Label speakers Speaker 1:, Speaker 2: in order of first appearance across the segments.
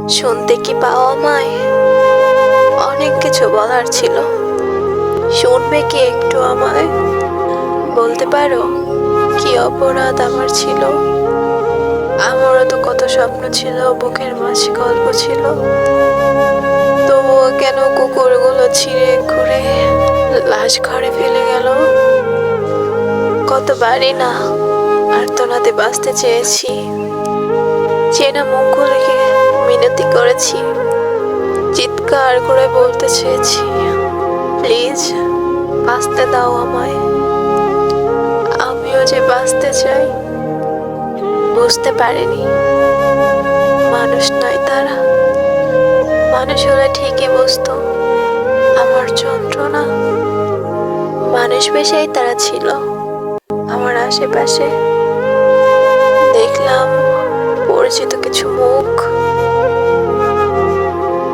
Speaker 1: শুনতে কি পাও আমায়? অনেক কিছু বলার ছিল, শুনবে কি একটু আমায়? বলতে পারো কি অপরাধ আমার ছিল? আমারও তো কত স্বপ্ন ছিল, বুকের মাঝে গল্প ছিল। তবুও কেন কুকুরগুলো ছিঁড়ে ঘুরে লাশ ঘরে ফেলে গেল? কতবারই না আর্তনাদে বাঁচতে চেয়েছি, চেনা মুখগুলিকে মিনতি করেছি, চিৎকার করে বলতে চেয়েছি, প্লিজ বাঁচতে দাও আমায়। আমিও যে বাঁচতে চাই, বুঝতে পারিনি মানুষ নয় তারা। মানুষ হলে ঠিকই বুঝতো আমার যন্ত্রণা। মানুষ বেশেই তারা ছিল আমার আশেপাশে। দেখলাম পরিচিত কিছু মুখ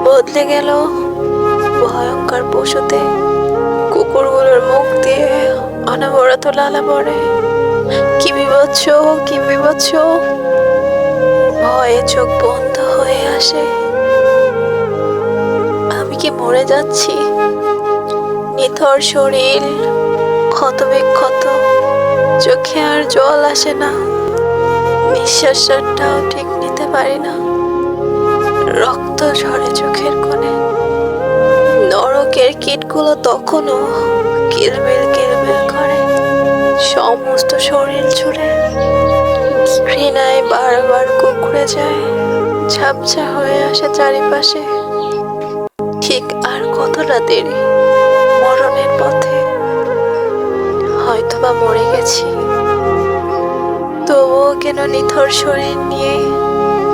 Speaker 1: বদলে গেল ভয়ঙ্কর পশুতে। কুকুরগুলোর মুখ দিয়ে অনবরত লালা পড়ে। কি বিভৎস, কি বিভৎস! ভয়ে চোখ বন্ধ হয়ে আসে। আমি কি মরে যাচ্ছি? নিথর শরীর ক্ষত বিক্ষত, চোখে আর জল আসে না, নিঃশ্বাসটাও ঠিক নিতে পারি না। রক্ত ঝরে চোখের কোণে। নরকের কীটগুলো তখনও কিলবিল কিলবিল করে সমস্ত শরীর জুড়ে। ঘৃণায় বারবার কুঁকড়ে যায়, ঝাপসা হয়ে আসে চারিপাশে। ঠিক আর কতটা দেরি মরণের পথে। হয়তোবা মরে গেছি, তবুও কেন নিথর শরীর নিয়ে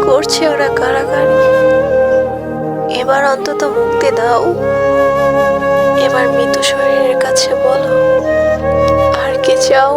Speaker 1: করছে ওরা কারাগারি? এবার অন্তত মুক্তি দাও। এবার মৃত শরীরের কাছে বলো, আর কি চাও?